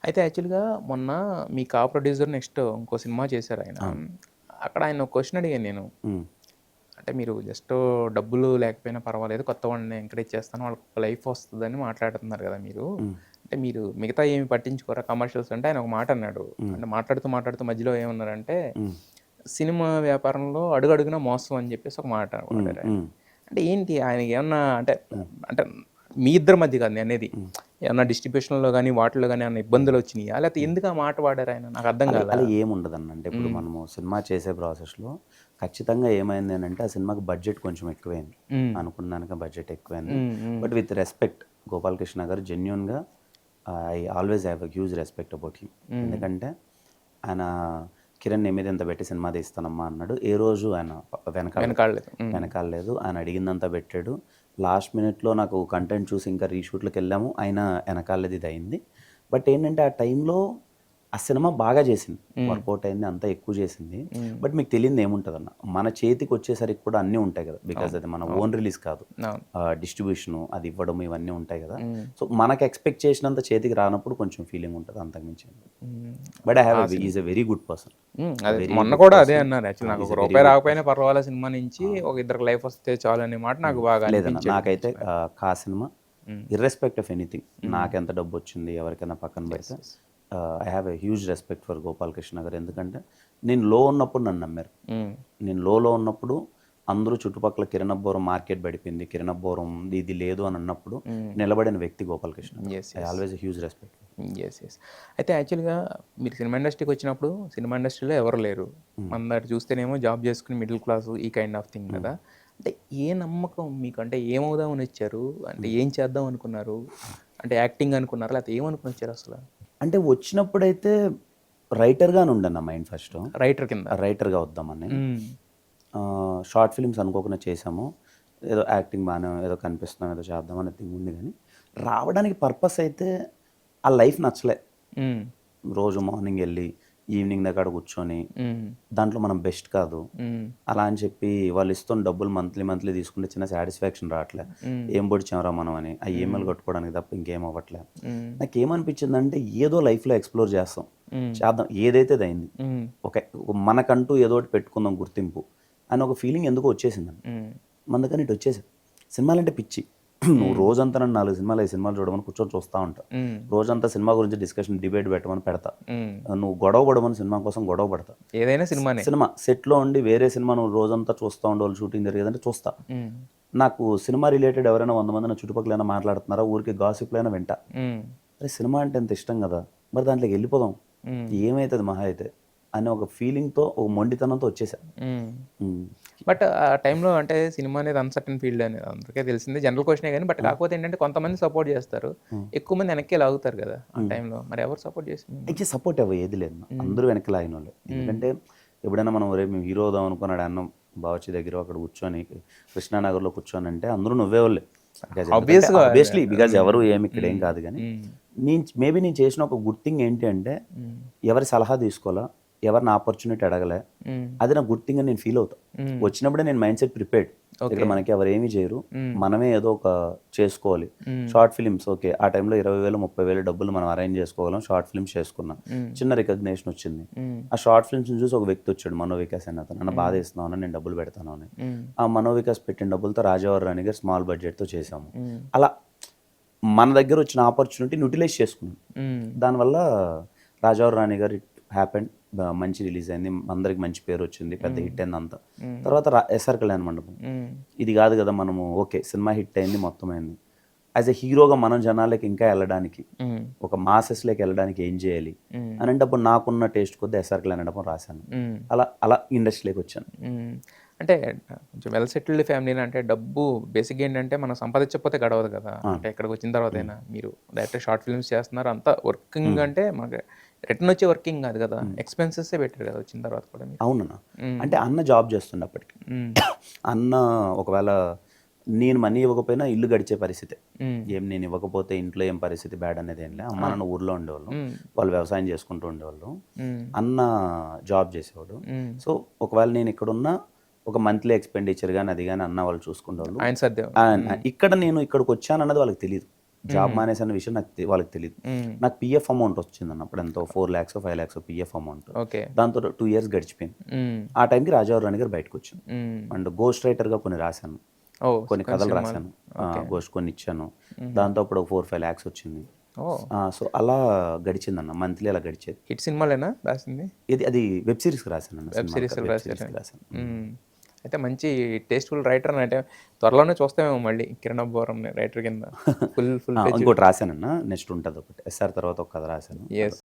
అయితే యాక్చువల్‌గా మొన్న మీ ప్రొడ్యూసర్ నెక్స్ట్ ఇంకో సినిమా చేశారాయన. అవును. అక్కడ ఆయన ఒక క్వెషన్ అడిగాను నేను. హ్మ్. అంటే మీరు జస్ట్ డబ్బులు లేకపోయినా పర్వాలేదు కొత్త వాళ్ళని ఎంకరేజ్ చేస్తాను. వాళ్ళకి ఒక లైఫ్ వస్తదని మాట్లాడుతున్నారు గదా మీరు. హ్మ్. అంటే మీరు మిగతా ఏమి పట్టించుకోరా కమర్షియల్స్ అంటే ఆయన ఒక మాట అన్నాడు. హ్మ్. అంటే మాట్లాడుతూ మధ్యలో ఏమన్నారంటే, హ్మ్. సినిమా వ్యాపారంలో అడుగడుగునా మోసం అని జెప్పేసి ఒక మాట హ్మ్. వాడారాయన. హ్మ్. అంటే ఏంటి ఆయనకేమన్నా అంటే, హ్మ్. అంటే మీ ఇద్దరి మధ్య కాదు నేననేది. హ్మ్. ఏమన్నా డిస్ట్రిబ్యూషన్‌లో గాని, వాటిలో గాని ఏమన్నా ఇబ్బందులొచ్చినియా? లేకపోతే హ్మ్. ఎందుకు ఆ మాట వాడారాయన? నాకర్థం అలా కాలా. అలా ఏముండదన్న. అంటే ఇప్పుడు హ్మ్. మనము సినిమా చేసే ప్రాసెస్‌లో ఖచ్చితంగా ఏమైంది అనంటే, ఆ సినిమాకి బడ్జెట్ కొంచెం ఎక్కువైంది. హ్మ్. అనుకున్న దానికన్నా బడ్జెట్ ఎక్కువైంది. హ్మ్. హ్మ్. బట్ విత్ రెస్పెక్ట్ గోపాలకృష్ణ గారు జెన్యూన్‌గా I always have a huge respect about him. హ్మ్. ఎందుకంటే ఆయన కిరణ్ నీ మీద ఇంత పెట్టి సినిమా తీస్తానమ్మా అన్నాడు. ఏ రోజు ఆయన వెనకాడలేదు. వెనకాడలేదు. హ్మ్. వెనకాడలేదు. ఆయన అడిగిందంతా పెట్టాడు. లాస్ట్ మినిట్‌లో నాకు కంటెంట్ చూసి ఇంకా రీషూట్‌లకెళ్ళాము. అయినా వెనకాడలేదు ఇది అయింది. బట్ ఏంటంటే ఆ టైంలో ఆ సినిమా బాగా చేసింది. హ్మ్. వర్కౌట్ అయింది. అంతా ఎక్కువ చేసింది. హ్మ్. బట్ మీకు తెలియనిది ఏముంటదన్న. మన చేతికొచ్చేసరికి కూడా అన్నీ ఉంటాయి కదా! బికాజ్ అవును. అది మన అవును. ఓన్ రిలీజ్ కాదు. అవును. డిస్ట్రిబ్యూషను అది ఇవ్వడం ఇవన్నీ ఉంటాయి కదా! హ్మ్. సో, మనకు ఎక్స్‌పెక్ట్ చేసినంత చేతికి రానప్పుడు కొంచెం ఫీలింగ్ ఉంటది. అంతకు మించి ఏం లేదు. హ్మ్. బట్ ఐ హావ్ ఆ he is a very good person. అదే వెరీ మొన్న గుడ్ కూడా అదే పర్సన్. అన్నారు యాక్చువల్లీ. నాకు ఈస్ ఒక ఎ వెరీ రూపాయి గుడ్ రాకపోయినా పర్సన్. పర్వాలే సినిమా నుంచి ఒక ఇద్దరికి లైఫ్ వస్తే చాలు అనే మాట నాకు బాగా లేదన్న. అనిపించేది నాకైతే యాక్చువల్లీ. సినిమా హ్మ్. ఇర్రెస్పెక్ట్ ఆఫ్ ఎనీథింగ్ హ్మ్. నాకెంత డబ్బొచ్చింది, ఎవరికైనా పక్కన యెస్. పెడితే yes. I have a huge respect for Gopalakrishna గారు. ఎందుకంటే నేను లో ఉన్నప్పుడు నన్ను నమ్మారు. హ్మ్. నేను లోలో ఉన్నప్పుడు అందరూ చుట్టుపక్కల కిరణబ్బోరం మార్కెట్ పడిపోయింది. కిరణబ్బోరం ఇది లేదు అని అన్నప్పుడు హ్మ్. నిలబడిన వ్యక్తి గోపాలకృష్ణ గారు. Yes. I yes. Always huge respect. Yes. Yes. అయితే యాక్చువల్‌గా మీరు సినిమా ఇండస్ట్రీకొచ్చినప్పుడు సినిమా ఇండస్ట్రీలో ఎవరు లేరు. హ్మ్. మనది చూస్తేనేమో జాబ్ చేసుకొని మిడిల్ క్లాసు ఈ కైండ్ ఆఫ్ థింగ్ హ్మ్. కదా! అంటే ఏ నమ్మకం మీకు? అంటే ఏమవుదామని వచ్చారు? అంటే హ్మ్. ఏం చేద్దాం అనుకున్నారు? అంటే యాక్టింగ్ అనుకున్నారా? లేకపోతే ఏమనుకుని వచ్చారసల? అంటే వచ్చినప్పుడైతే రైటర్‌గానే ఉండే నా మైండ్ ఫస్టు. రైటర్ కింద. రైటర్‌గా వద్దామని. హ్మ్. షార్ట్ ఫిల్మ్స్ అనుకోకుండా చేశాము. ఏదో యాక్టింగ్ బానే ఏదో కనిపిస్తున్నాం, ఏదో చేద్దాం అనే థింగ్ ఉంది గానీ, రావడానికి పర్పస్ అయితే ఆ లైఫ్ నచ్చలే. హ్మ్. రోజు మార్నింగ్ ఎళ్లి, ఈవినింగ్ దాకా ఆడ కూర్చొని, హ్మ్. దాంట్లో మనం బెస్ట్ కాదు. హ్మ్. అలా అని చెప్పి వాళ్ళు ఇస్తున్న డబ్బులు మంత్లీ తీసుకుంటే చిన్న సాటిస్ఫాక్షన్ రావట్లే. హ్మ్. ఏం పొడిచాంరా మనం అని. ఆ ఈఎంఐలు హ్మ్. కట్టుకోవడానికి తప్ప ఇంకేం అవ్వట్లే. హ్మ్. నాకేమనిపించిందంటే ఏదో లైఫ్‌లో ఎక్స్‌ప్లోర్ చేస్తాం. హ్మ్. చేద్దాం. ఏదైతే అదయింది. హ్మ్. ఓకే. మనకంటూ ఏదోకటి పెట్టుకుందాం గుర్తింపు అని ఒక ఫీలింగ్ ఎందుకో వచ్చేసిందండి. హ్మ్. అందుకని ఇటొచ్చేసా. సినిమాలంటే పిచ్చి. నువ్వు హ్మ్. రోజంతా నన్ను 4 సినిమాలు, 5 సినిమాలు చూడమని కూర్చొని చూస్తా ఉంటా. హ్మ్. రోజంతా సినిమా గురించి డిస్కషన్, డిబేట్ పెట్టమని పెడతా. హ్మ్. నువ్వు గొడవ పడమని సినిమా కోసం గొడవ పడతా. ఏదైనా సినిమానే. సినిమా సెట్‌లో ఉండి వేరే సినిమా నువ్వు రోజంతా చూస్తా ఉండేవాళ్ళు షూటింగ్ జరిగేదంటే చూస్తా. హ్మ్. నాకు సినిమా రిలేటెడ్ ఎవరైనా 100 మంది నా చుట్టుపక్కల ఏమైనా మాట్లాడుతున్నారా? ఊరికే గాసిప్‌లైనా వింటా. హ్మ్. అరే! సినిమా అంటే ఇంత ఇష్టం గదా! మరి దాంట్లోకి ఎళ్ళిపోదాం. హ్మ్. ఏమైతది మహా అయితే అనే ఒక ఫీలింగ్‌తో, ఒక మొండితనంతో వచ్చేసా. హ్మ్. హ్మ్. బట్ ఆ టైంలో అంటే సినిమా అనేది అన్‌సర్టెన్ ఫీల్డ్ అనేది అందరికీ తెలిసిందే. జనరల్ క్వెషనే గాని బట్ హ్మ్. కాకపోతే ఏంటంటే కొంతమంది సపోర్ట్ చేస్తారు. హ్మ్. ఎక్కువ మంది వెనక్కే లాగుతారు కదా! ఆ హ్మ్. టైంలో. మరి ఎవరు సపోర్ట్ చేసింది మిమ్మల్ని? అయితే సపోర్ట్ ఏది లేదు. హ్మ్. అందరూ వెనక్కి లాగినోళ్ళే. హ్మ్. ఎందుకంటే ఎప్పుడైనా మనం ఒరేయ్! మేము హీరో అవుదాం అనుకుని ఆడ అన్నం బావర్చి దగ్గర అక్కడ కూర్చొని కృష్ణానగర్‌లో కూర్చోనంటే అందరూ నవ్వేవాళ్ళే. బికాజ్ ఎందుకంటే ఆబ్వియస్‌గా ఆబ్వియస్లీ బికాజ్ హ్మ్. ఎవరు ఏమి ఇక్కడేం హ్మ్. కాదు గానీ, హ్మ్. నేను చేసిన ఒక గుడ్ థింగ్ ఏంటి అంటే, హ్మ్. ఎవరి సలహా తీసుకోలా, ఎవరిని ఆపర్చునిటీ అడగలే. హ్మ్. అది నా గుడ్ థింగ్ అని నేను ఫీల్ అవుతా. హ్మ్. వచ్చినప్పుడే నేను మైండ్ సెట్ ప్రిపేర్డ్. ఇక్కడ ఓకే. మనకి ఎవరేమి చేయరు. హ్మ్. మనమే ఏదో ఒక చేసుకోవాలి. హ్మ్. Short films okay. ఆ టైంలో 20,000, 30,000 డబ్బులు మనం అరేంజ్ చేసుకోగలం. షార్ట్ ఫిల్మ్స్ చేసుకున్నా. హ్మ్. చిన్న రికగ్నిషన్ వచ్చింది. హ్మ్. ఆ షార్ట్ ఫిల్మ్స్‌ని చూసి ఒక వ్యక్తి వచ్చాడు మనోవికాస్ అనే అతను. "అన్న హ్మ్. బాధేస్తున్నావు అన్న నేను డబ్బులు పెడతాను" అని. హ్మ్. ఆ మనోవికాస్ పెట్టిన డబ్బులతో 'రాజావారు రాణి' గారు స్మాల్ బడ్జెట్‌తో చేశాము. హ్మ్. అలా మన దగ్గర వచ్చిన ఆపర్చునిటీని యుటిలైజ్ చేసుకున్నాం. హ్మ్. దానివల్ల 'రాజావారు రాణి' గారు ఇట్ హ్యాపెండ్. మంచి రిలీజ్ అయింది. అందరికి మంచి పేరొచ్చింది. పెద్ద హ్మ్. హిట్ అయింది అంతా. హ్మ్. తర్వాత ఎస్ఆర్ కళ్యాణ మండపం. హ్మ్. ఇది కాదు కదా మనము ఓకే. సినిమా హిట్ అయింది. మొత్తం అయింది. యాస్ ఎ హీరోగా మనం జనాలకి ఇంకా ఎళ్ళడానికి, హ్మ్. ఒక మాసెస్‌లోకి ఎళ్ళడానికి ఏం చేయాలి? హ్మ్. అనంటే అప్పుడు నాకున్న టేస్ట్ కొద్దీ ఎస్ఆర్ కళ్యాణ మండపం రాశాను. హ్మ్. అలా అలా ఇండస్ట్రీలోకొచ్చాను. హ్మ్. అంటే కొంచెం వెల్ సెటిల్డ్ ఫ్యామిలీనా? అంటే డబ్బు బేసిక్‌గా ఏంటంటే మనం సంపాదించకపోతే గడవదు కదా! అవును. అంటే ఇక్కడికొచ్చిన హ్మ్. తర్వాతైనా మీరు డైరెక్ట్ షార్ట్ ఫిల్మ్స్ చేస్తున్నారు. అంతా వర్కింగ్ హ్మ్. అంటే మనకి రిటర్న్ వచ్చే వర్కింగ్ కాదు కదా! హ్మ్. ఎక్స్‌పెన్సెసే పెట్టారు కదా! వచ్చిన తర్వాత కూడా మీరు. అవునన్నా. హ్మ్. అంటే అన్న జాబ్ చేస్తుండే అప్పటికి. హ్మ్. అన్న ఒకవేళ నేను మనీ ఇవ్వకపోయినా ఇల్లు గడిచే పరిస్థితే. హ్మ్. ఏం నేను ఇవ్వకపోతే ఇంట్లో ఏం పరిస్థితి బ్యాడ్ అనేదేం లే. అమ్మ, ఆ! నాన్న ఊర్లో ఉండేవాళ్ళు. హ్మ్. వాళ్ళు వ్యవసాయం చేసుకుంటూ ఉండేవాళ్ళు. హ్మ్. అన్న జాబ్ చేసేవాడు. హ్మ్. సో, ఒకవేళ నేను ఇక్కడున్నా ఒక మంత్లీ ఎక్స్‌పెండిచర్ గాని, అది గాని అన్న వాళ్ళు చూసుకునేవాళ్ళు. ఆయన సర్దేవాళ్ళు. హ్మ్. ఇక్కడ నేను ఇక్కడికొచ్చానన్నది వాళ్ళకి తెలీదు. జాబ్ మానేసిన విషయం వాళ్ళకి తెలియదు. నాకు పిఎఫ్ అమౌంట్ వచ్చిందన్న అప్పుడు ఎంతో 4 lakhs 5 lakhs PF amount. Okay. దాంతో 2 years గడిచిపోయింది. ఆ టైంకి రాజావారు రాణి గారు బయటకు వచ్చింది. అండ్ గోస్ట్ రైటర్గా కొన్ని రాశాను, ఓ కొన్ని కథలు రాశాను, గోస్ట్ కొన్ని ఇచ్చాను. దాంతో అప్పుడు 4-5 lakhs వచ్చింది. ఓ సో అలా గడిచిందన్న, మంత్లీ అలా గడిచేది. హిట్ సినిమాలేనా రాసింది? అది వెబ్ సిరీస్కి రాశాను అన్న, వెబ్ సిరీస్ సిరీస్కి రాశాను. అయితే మంచి టేస్ట్ఫుల్ రైటర్ అంటే త్వరలోనే చూస్తామేమో మళ్ళీ కిరణ్ అబ్బవరం రైటర్ కింద ఫుల్ ఇంకోటి రాశానన్న, నెక్స్ట్ ఉంటుంది ఒకటి, ఎస్ఆర్ తర్వాత ఒక కథ రాశాను. ఎస్.